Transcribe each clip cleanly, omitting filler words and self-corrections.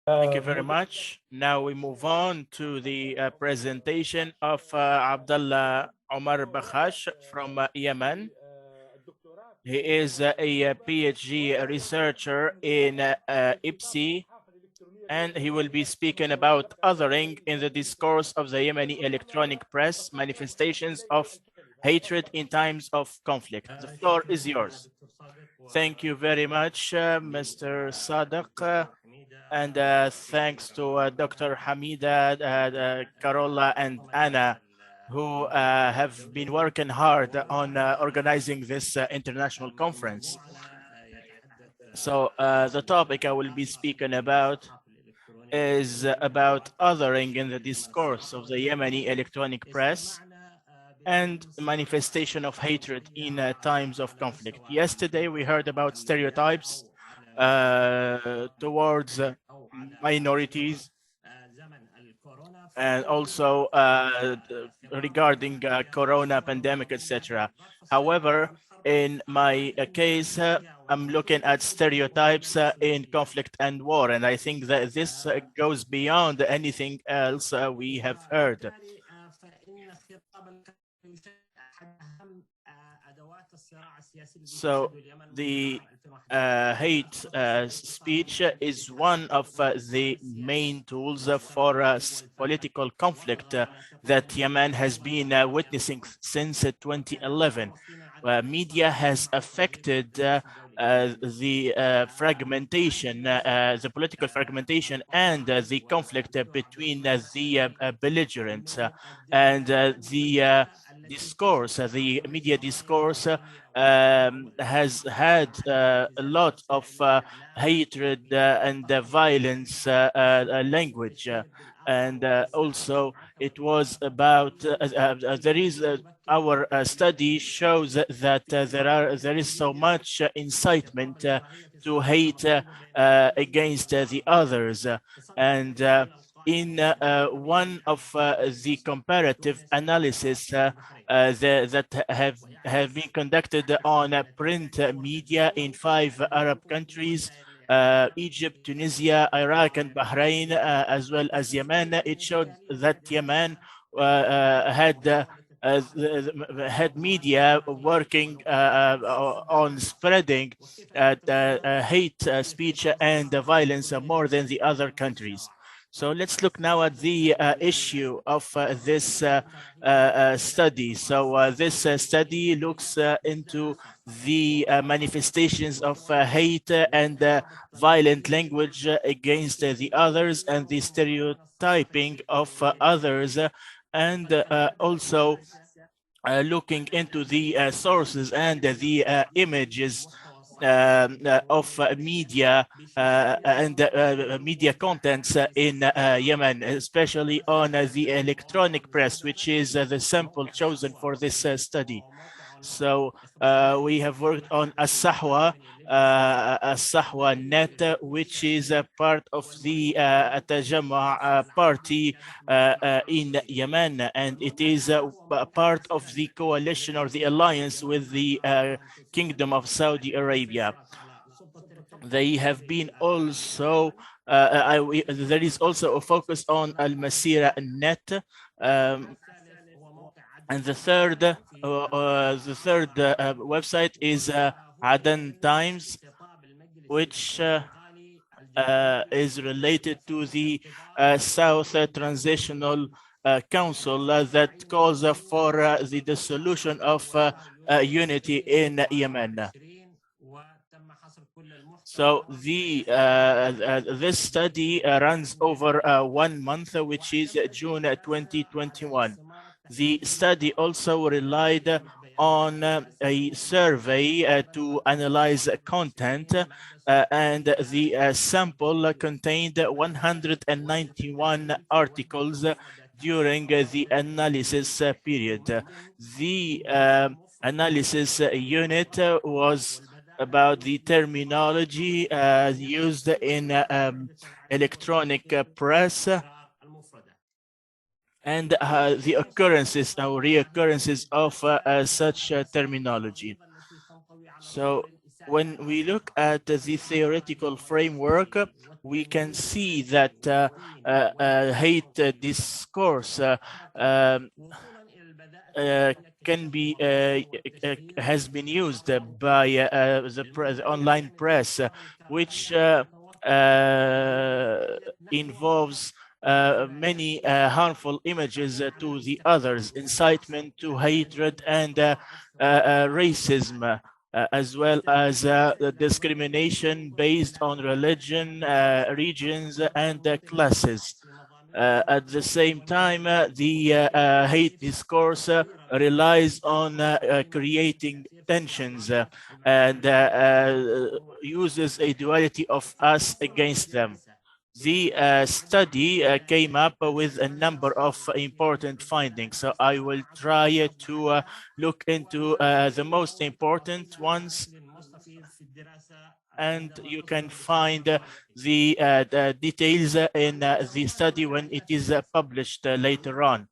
Thank you very much. Now we move on to the presentation of Abdullah Omar Bakhash from Yemen. He is a PhD researcher in IPSI, and he will be speaking about othering in the discourse of the Yemeni electronic press, manifestations of hatred in times of conflict. The floor is yours. Thank you very much, Mr. Sadaq. And thanks to Dr. Hamida, Carola, and Anna, who have been working hard on organizing this international conference. So the topic I will be speaking about is about othering in the discourse of the Yemeni electronic press and manifestation of hatred in times of conflict. Yesterday, we heard about stereotypes towards minorities, and also regarding corona pandemic, etc. However, in my case, I'm looking at stereotypes in conflict and war, and I think that this goes beyond anything else we have heard. So the hate speech is one of the main tools for political conflict that Yemen has been witnessing since 2011. Media has affected the fragmentation, the political fragmentation, and the conflict between the belligerents, and the discourse, the media discourse has had a lot of hatred and violence language. And also it was about, there is, our study shows that there is so much incitement to hate against the others. And in one of the comparative analysis that have been conducted on print media in 5 Arab countries, Egypt, Tunisia, Iraq, and Bahrain, as well as Yemen. It showed that Yemen had media working on spreading hate speech and violence more than the other countries. So let's look now at the issue of this study. So this study looks into the manifestations of hate and violent language against the others, and the stereotyping of others, and also looking into the sources and the images of media and media contents in Yemen, especially on the electronic press, which is the sample chosen for this study. So we have worked on As-Sahwa net, which is a part of the Tajamma party in Yemen, and it is a part of the coalition or the alliance with the Kingdom of Saudi Arabia. They have been also, there is also a focus on Al-Masira net. And the third website is Aden Times, which is related to the South Transitional Council that calls for the dissolution of unity in Yemen. So this study runs over 1 month, which is June 2021. The study also relied on a survey to analyze content, and the sample contained 191 articles during the analysis period. The analysis unit was about the terminology used in electronic press, and the occurrences or reoccurrences of such terminology. So when we look at the theoretical framework, we can see that hate discourse um, uh, can be has been used by the online press, which involves many harmful images to the others, incitement to hatred and racism. As well as the discrimination based on religion, regions, and classes. At the same time, the hate discourse relies on creating tensions and uses a duality of us against them. The study came up with a number of important findings. So I will try to look into the most important ones, and you can find the details in the study when it is published later on.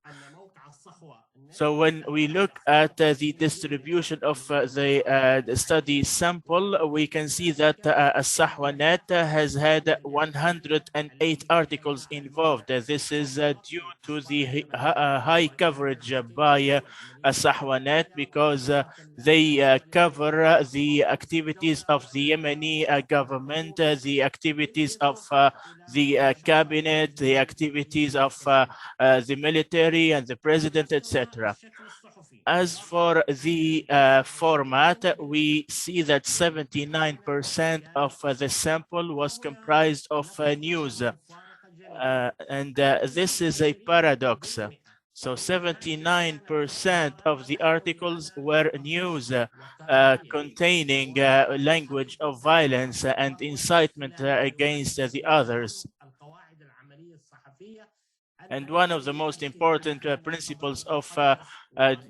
So when we look at the distribution of the study sample, we can see that Sahwanet has had 108 articles involved. This is due to the high coverage by Sahwanet because they cover the activities of the Yemeni government, the activities of the cabinet, the activities of the military and the president, etc. As for the format, we see that 79% of the sample was comprised of news. And this is a paradox. So 79% of the articles were news containing language of violence and incitement against the others. And one of the most important principles of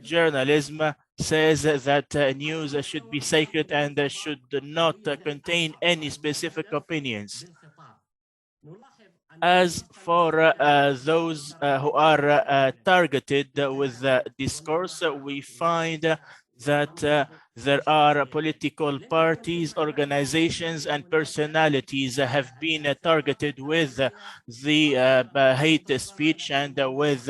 journalism says that news should be sacred and should not contain any specific opinions. As for those who are targeted with discourse, we find that there are political parties, organizations, and personalities have been targeted with the hate speech and with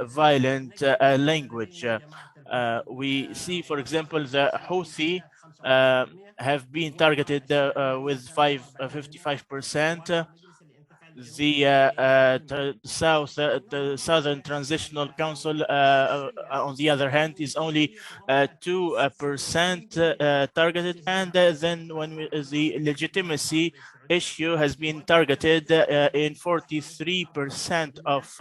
violent language. We see, for example, the Houthi have been targeted with 55%. The Southern Transitional Council, on the other hand, is only 2% targeted, and then the legitimacy issue has been targeted in 43% of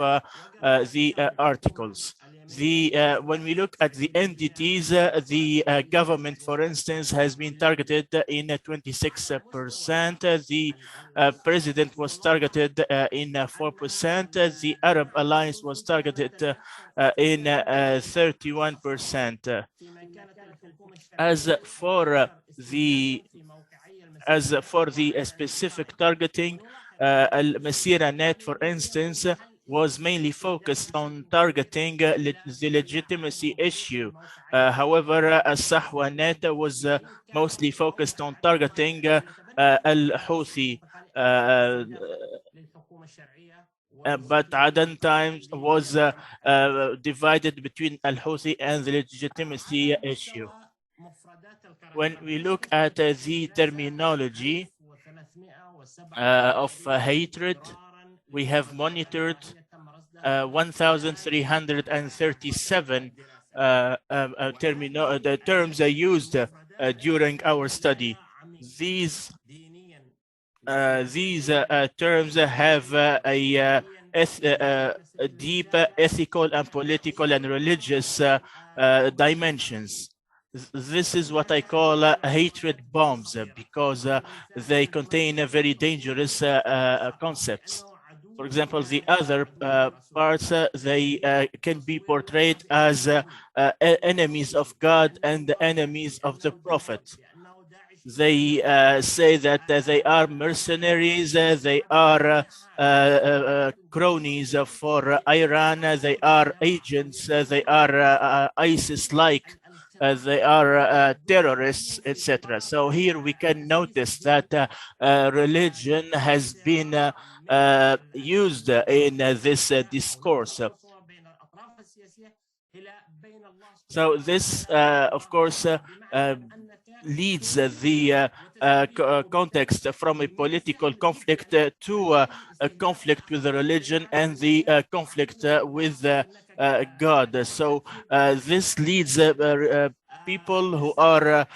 the articles. When we look at the entities, the government, for instance, has been targeted in 26%. The president was targeted in 4%. The Arab Alliance was targeted in 31%. As for the specific targeting, Al-Masira Net, for instance, was mainly focused on targeting the legitimacy issue. However, Al-Sahwa Net was mostly focused on targeting Al-Houthi. But Aden Times was divided between Al-Houthi and the legitimacy issue. When we look at the terminology of hatred, we have monitored 1,337 the terms used during our study. These terms have a deep ethical and political and religious dimensions. This is what I call hatred bombs because they contain very dangerous concepts. For example, the other parts, they can be portrayed as enemies of God and enemies of the Prophet. They say that they are mercenaries, they are cronies for Iran, they are agents, they are ISIS-like. they are terrorists, etc. So here we can notice that religion has been used in this discourse. So this, of course, leads the context from a political conflict to a conflict with the religion and the conflict with God. So this leads people who are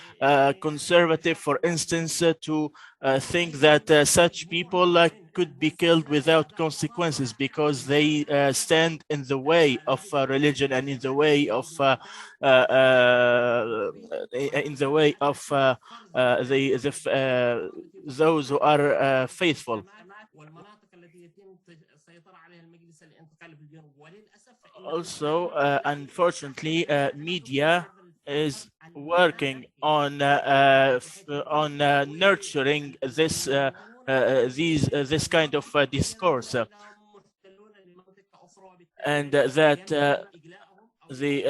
conservative, for instance, to think that such people could be killed without consequences because they stand in the way of religion and in the way of those who are faithful. Also, unfortunately, media is working on nurturing this kind of discourse, and that the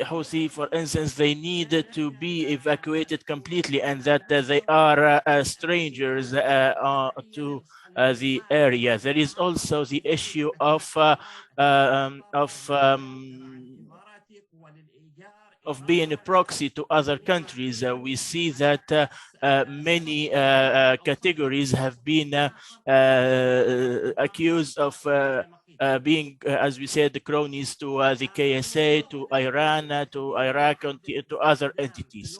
Houthi, for instance, they need to be evacuated completely, and that they are strangers to the area. There is also the issue of being a proxy to other countries. We see that many categories have been accused of being, as we said, the cronies to the KSA, to Iran, to Iraq, and to other entities.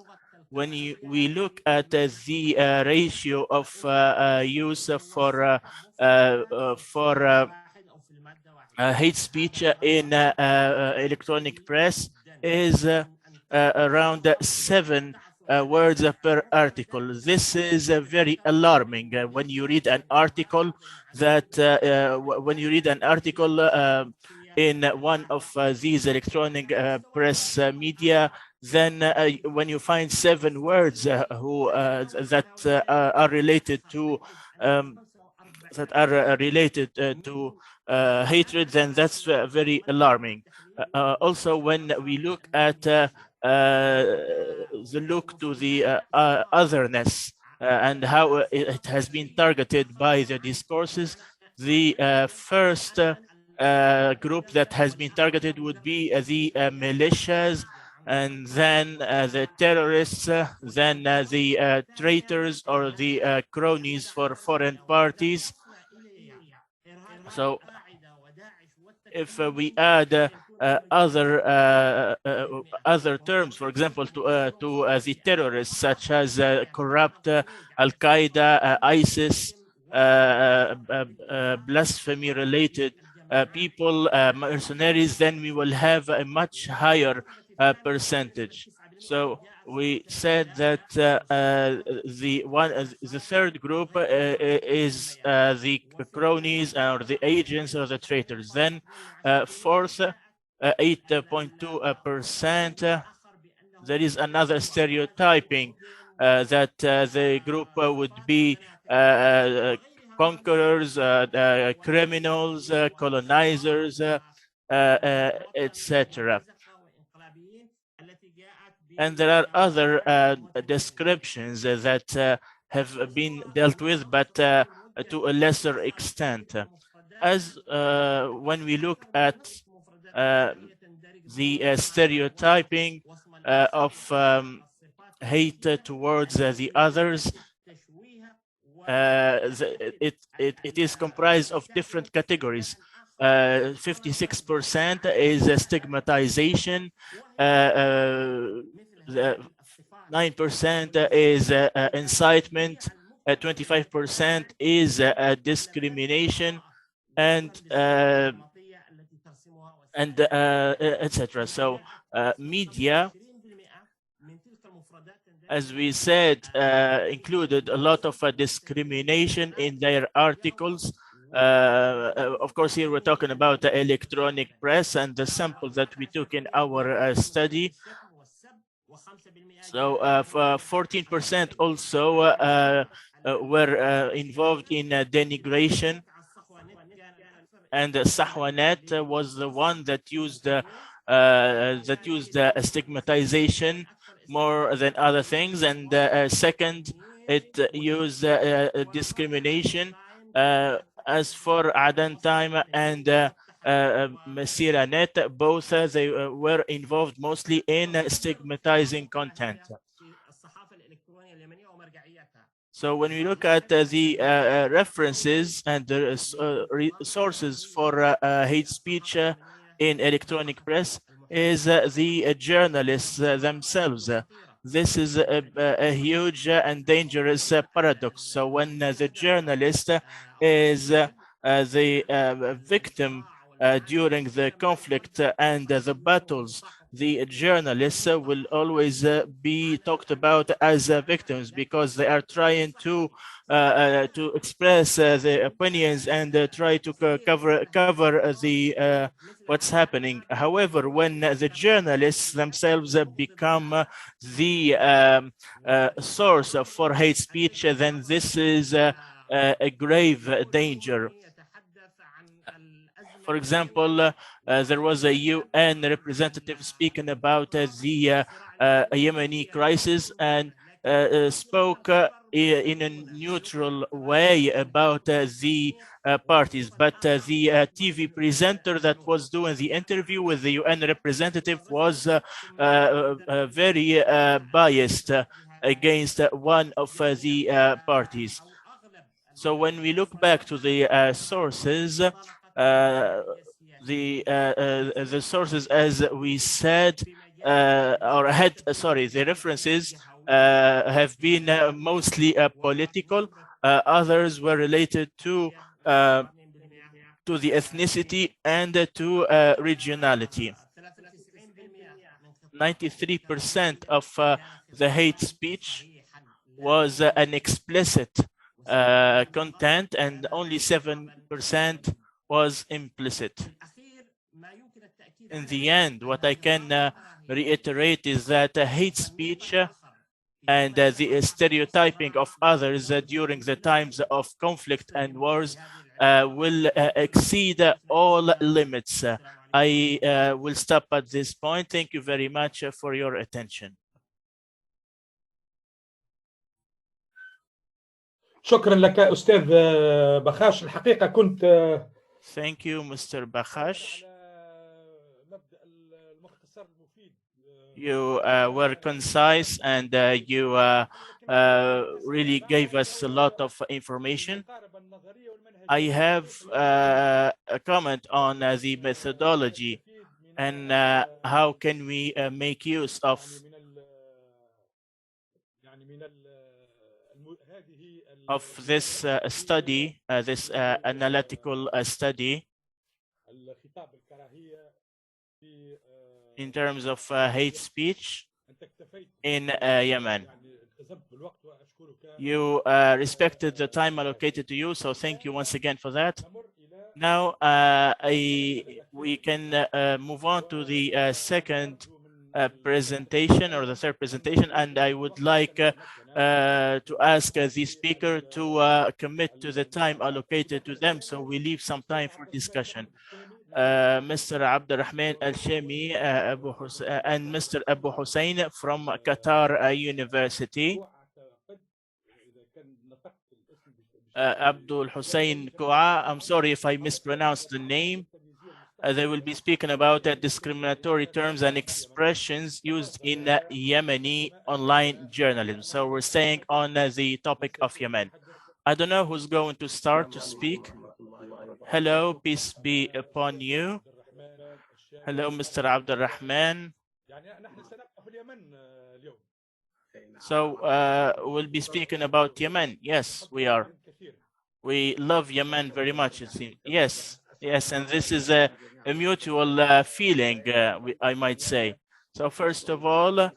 When we look at the ratio of use for hate speech in electronic press is around 7 words per article. This is very alarming. When you read an article in one of these electronic press media, then when you find 7 words that are related to hatred, then that's very alarming. Also, when we look at the look to the otherness and how it has been targeted by the discourses, the first group that has been targeted would be the militias, and then the terrorists, then the traitors or the cronies for foreign parties. So if we add other terms, for example, to the terrorists, such as corrupt Al Qaeda, ISIS, blasphemy-related people, mercenaries, then we will have a much higher percentage. So we said that the third group is the cronies or the agents or the traitors. Then fourth, 8.2%. There is another stereotyping that the group would be conquerors, criminals, colonizers, etc. And there are other descriptions that have been dealt with, but to a lesser extent. As when we look at the stereotyping of hate towards the others, it is comprised of different categories. 56% is stigmatization, 9% is incitement, 25% is discrimination, and etc. So media, as we said, included a lot of discrimination in their articles. Of course, here we're talking about the electronic press and the sample that we took in our study. So 14% also were involved in denigration. And Sahwanet was the one that used that used stigmatization more than other things, and second, it used discrimination. As for Adan Time and Masira Net, both they were involved mostly in stigmatizing content. So when we look at the references and the sources for hate speech in electronic press is the journalists themselves. This is a huge and dangerous paradox. So when the journalist is the victim during the conflict and the battles, the journalists will always be talked about as victims because they are trying to express their opinions and try to cover the what's happening. However, when the journalists themselves become the source for hate speech, then this is a grave danger. For example, there was a UN representative speaking about the Yemeni crisis and spoke in a neutral way about the parties. But the TV presenter that was doing the interview with the UN representative was very biased against one of the parties. So when we look back to the sources, the sources, as we said, or had sorry, the references have been mostly political. Others were related to the ethnicity and to regionality. 93% of the hate speech was an explicit content, and only 7% was implicit. In the end, what I can reiterate is that hate speech and the stereotyping of others during the times of conflict and wars will exceed all limits. I will stop at this point. Thank you very much for your attention. شكرا لك أستاذ بخاش. الحقيقة كنت Thank you, Mr. Bakhash. You were concise and you really gave us a lot of information. I have a comment on the methodology and how can we make use of this study, this analytical study in terms of hate speech in Yemen. You respected the time allocated to you, so thank you once again for that. Now we can move on to the second presentation, or the third presentation, and I would like to ask the speaker to commit to the time allocated to them, so we leave some time for discussion. Mr. Abdurrahman Al-Shami and Mr. Abu Hussein from Qatar University. Abdul Hussein Koa, I'm sorry if I mispronounced the name. They will be speaking about discriminatory terms and expressions used in Yemeni online journalism. So we're staying on the topic of Yemen. I don't know who's going to start to speak. Hello, peace be upon you. Hello, Mr. Abdurrahman. So we'll be speaking about Yemen. Yes, we are. We love Yemen very much, it seems. Yes, yes, and this is a mutual feeling, I might say. So first of all,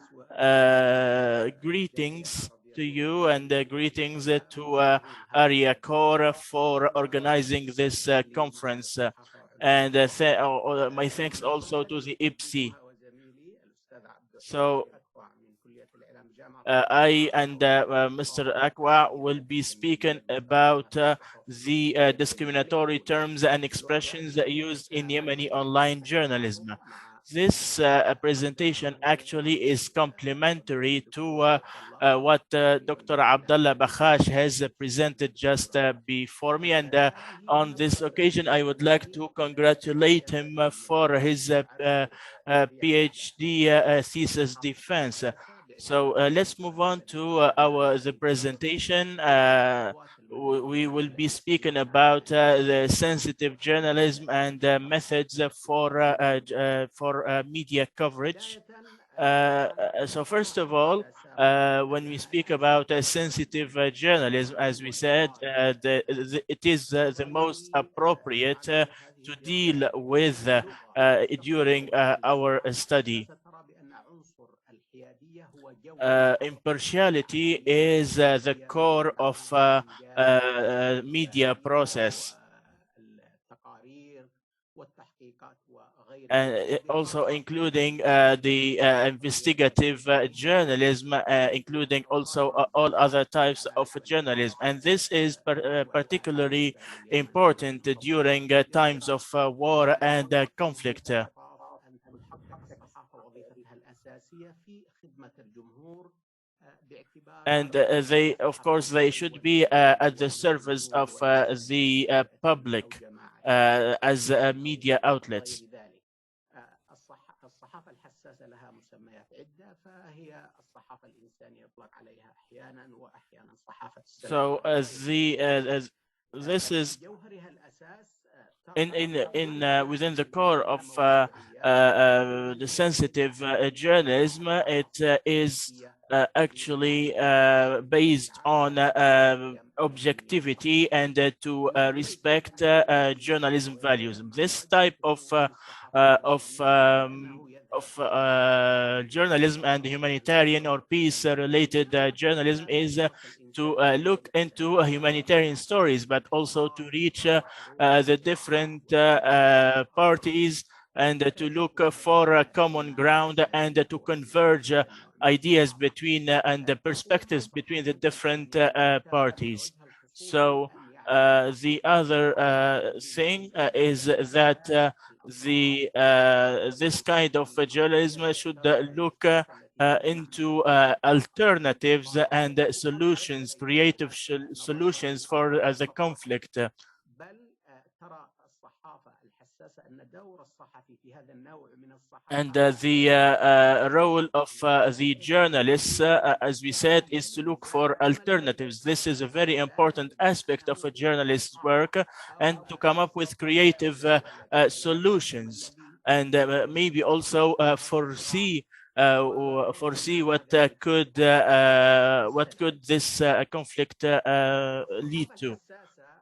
greetings to you, and greetings to Areacore for organizing this conference. And my thanks also to the IPSI. So I and Mr. Akwa will be speaking about the discriminatory terms and expressions used in Yemeni online journalism. this presentation actually is complementary to what Dr. Abdullah Bakhash has presented just before me. And on this occasion, I would like to congratulate him for his PhD thesis defense. So let's move on to the presentation. We will be speaking about the sensitive journalism and methods for media coverage. So first of all, when we speak about sensitive journalism, as we said, it is the most appropriate to deal with during our study. Impartiality is the core of media process, and also including the investigative journalism, including also all other types of journalism. And this is particularly important during times of war and conflict. And they, of course, they should be at the service of the public as media outlets. So this is in within the core of the sensitive journalism. It is actually based on objectivity and to respect journalism values. This type of journalism and humanitarian or peace-related journalism is to look into humanitarian stories, but also to reach the different parties and to look for common ground and to converge ideas between and the perspectives between the different parties. So the other thing is that this kind of journalism should look into alternatives and solutions, creative solutions for the conflict. And the role of the journalists, as we said, is to look for alternatives. This is a very important aspect of a journalist's work, and to come up with creative solutions, and maybe also foresee what could this conflict lead to.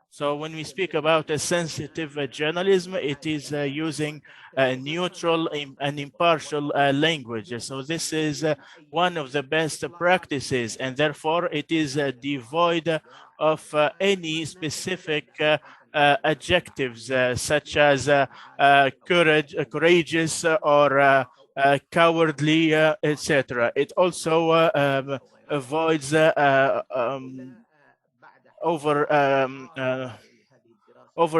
So when we speak about a sensitive journalism, it is using neutral and impartial language. So this is one of the best practices, and therefore it is devoid of any specific adjectives such as courageous or cowardly, etc. It also avoids over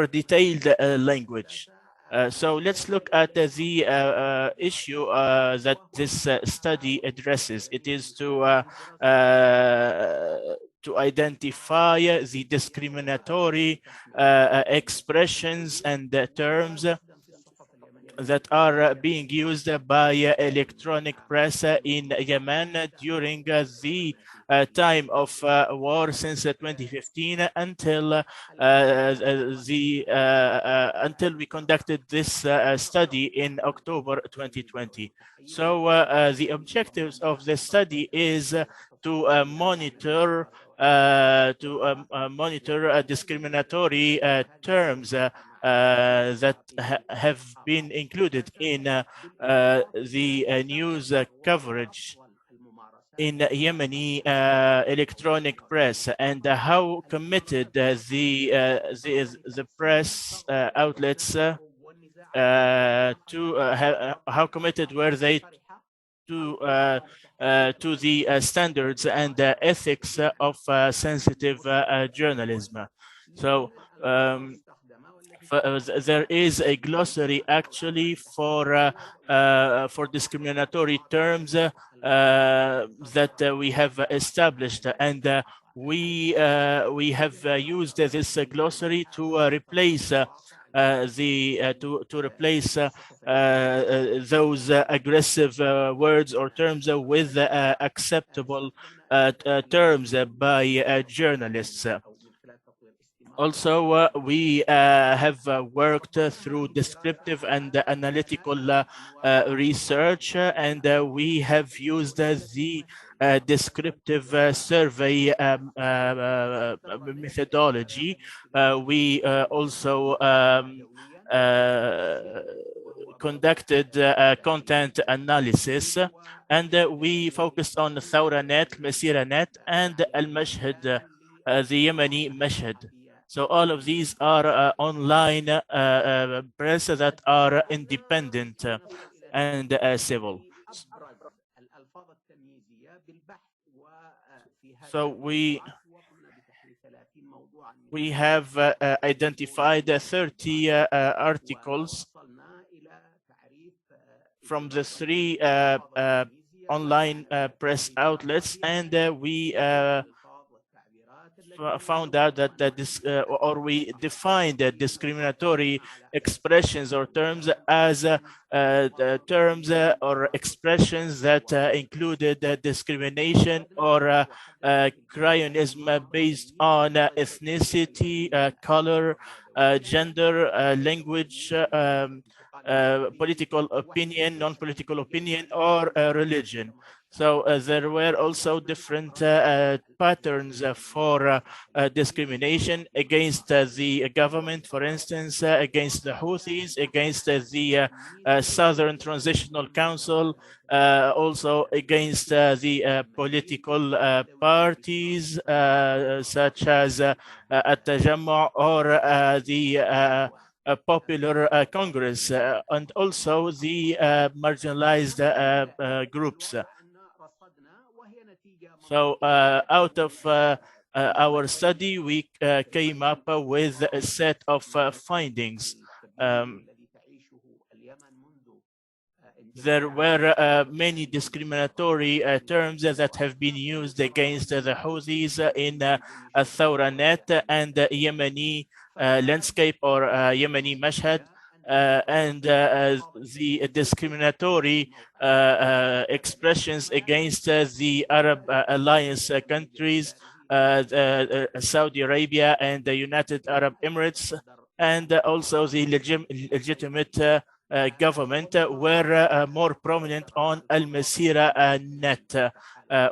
detailed language. So let's look at the issue that this study addresses. It is to identify the discriminatory expressions and terms that are being used by electronic press in Yemen during the time of war since 2015 until until we conducted this study in October 2020. So the objectives of the study is to monitor discriminatory terms that have been included in the news coverage in Yemeni electronic press, and how committed the press outlets how committed were they to the standards and ethics of sensitive journalism. So there is a glossary actually for discriminatory terms that we have established, and we have used this glossary to replace those aggressive words or terms with acceptable terms by journalists. Also, we have worked through descriptive and analytical research, and we have used the descriptive survey methodology. We also conducted content analysis, and we focused on ثورة.net, مسيرة.net, and المشهد, the Yemeni Mashhad. So all of these are online press that are independent and civil. So we have identified 30 articles from the 3 online press outlets, and we found out that we defined discriminatory expressions or terms as terms or expressions that included discrimination or cryonism based on ethnicity, color, gender, language, political opinion, non-political opinion, or religion. So there were also different patterns for discrimination against the government, for instance, against the Houthis, against the Southern Transitional Council, also against the political parties such as At-Tajammu or the Popular Congress, and also the marginalized groups. So out of our study, we came up with a set of findings. There were many discriminatory terms that have been used against the Houthis in ثورة.net and Yemeni landscape or Yemeni Mashhad. And the discriminatory expressions against the Arab Alliance countries, Saudi Arabia and the United Arab Emirates, and also the legitimate government were more prominent on Al-Masira.net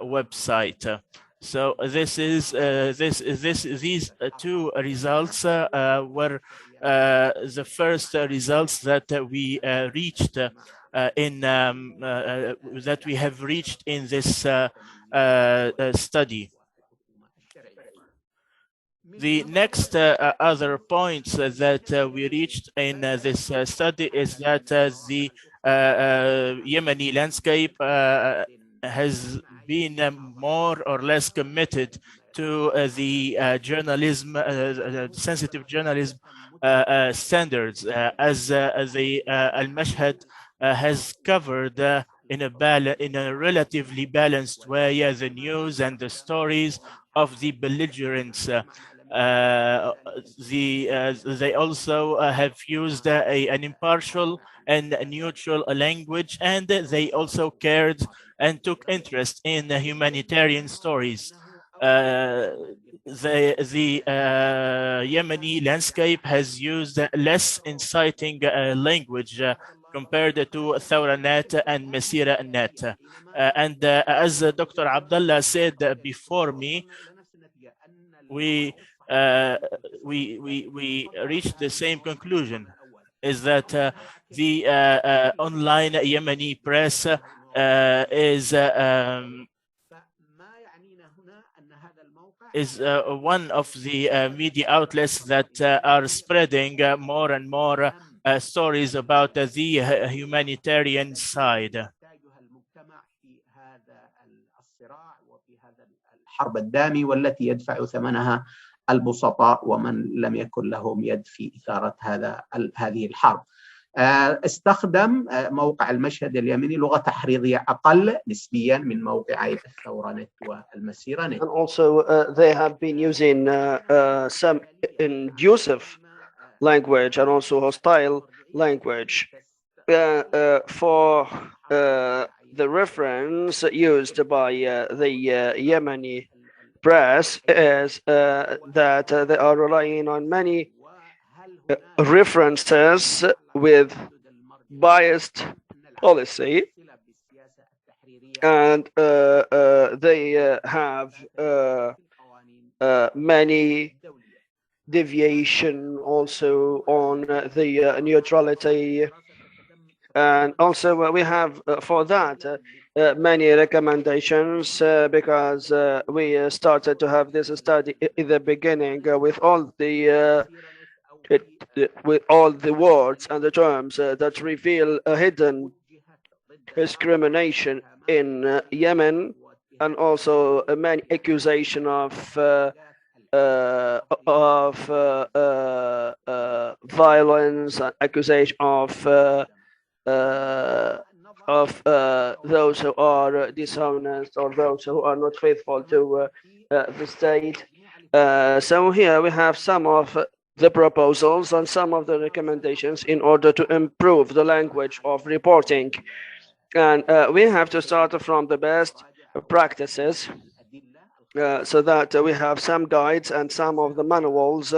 website. So these 2 results were the first results that we reached that we have reached in this study. The next other points that we reached in this study is that the Yemeni landscape has been more or less committed to the journalism, sensitive journalism standards, as the Al-Mashhad has covered in a relatively balanced way the news and the stories of the belligerents. They also have used an impartial and neutral language, and they also cared and took interest in humanitarian stories. The Yemeni landscape has used less inciting language compared to ثورة.net and مسيرة.net. And as Dr. Abdullah said before me, we reached the same conclusion, is that the online Yemeni press is one of the media outlets that are spreading more and more stories about the humanitarian side. في هذا الحرب الدامي والتي يدفع ثمنها البسطاء ومن لم يكن لهم يد في إثارة هذه الحرب. استخدم موقع المشهد اليمني لغة تحريضية أقل نسبيا من موقعي الثورة نت والمسيرة نت. And also they have been using some inducive language and also hostile language. For the reference used by the Yemeni press is that they are relying on many references with biased policy, and they have many deviation also on the neutrality, and also we have for that many recommendations because we started to have this study in the beginning with all the words and the terms that reveal a hidden discrimination in Yemen, and also a many accusation of violence, accusation of those who are dishonest or those who are not faithful to the state. So here we have some of the proposals and some of the recommendations in order to improve the language of reporting. And we have to start from the best practices so that we have some guides and some of the manuals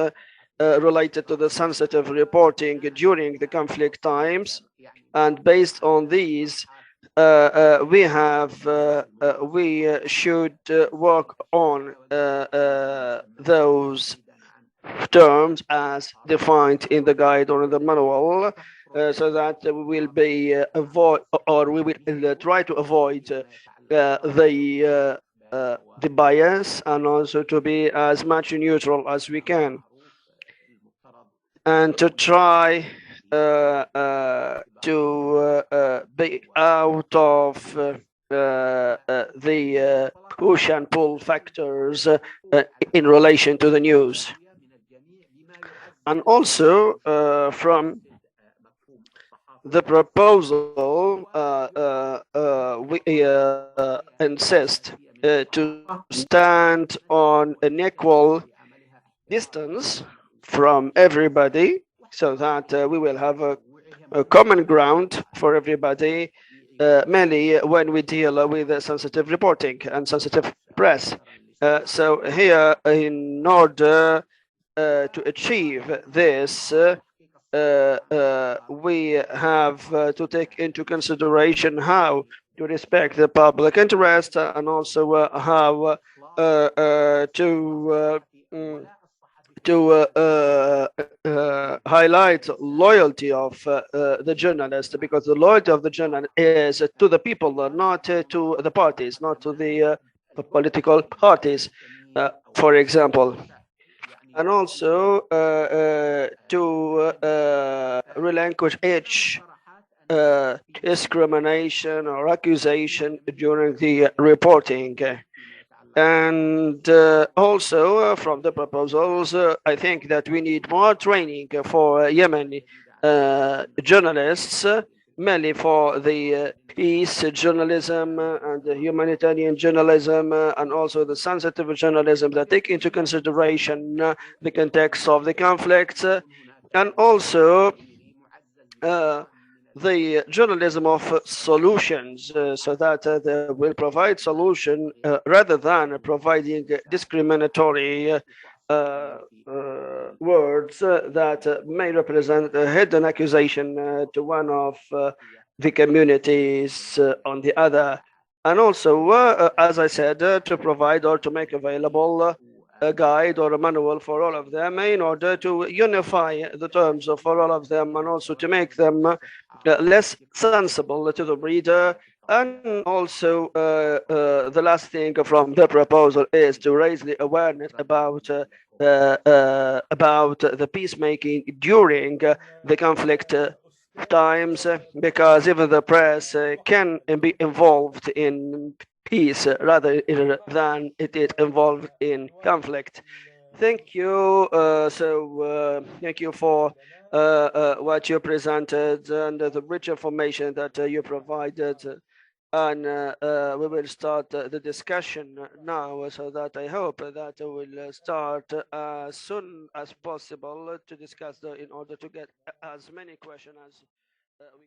related to the sensitive reporting during the conflict times. And based on these, we should work on those terms as defined in the guide or in the manual, so that we will be we will try to avoid the bias, and also to be as much neutral as we can, and to try to be out of the push and pull factors in relation to the news. And also from the proposal, we insist to stand on an equal distance from everybody, so that we will have a common ground for everybody, mainly when we deal with sensitive reporting and sensitive press. So here, in order to achieve this, we have to take into consideration how to respect the public interest, and also how to highlight loyalty of the journalist, because the loyalty of the journalist is to the people, not to the parties, not to the political parties, for example. And also to relinquish each discrimination or accusation during the reporting. And also from the proposals, I think that we need more training for Yemeni journalists, mainly for the peace journalism and the humanitarian journalism, and also the sensitive journalism that take into consideration the context of the conflict, and also the journalism of solutions, so that they will provide solution rather than providing discriminatory words that may represent a hidden accusation to one of the communities on the other. And also, as I said, to provide or to make available a guide or a manual for all of them, in order to unify the terms for all of them, and also to make them less sensible to the reader. And also the last thing from the proposal is to raise the awareness about the peacemaking during the conflict times, because even the press can be involved in peace rather than it involved in conflict. Thank you. Thank you for what you presented and the rich information that you provided. And we will start the discussion now, so that I hope that we'll start as soon as possible to discuss in order to get as many questions as we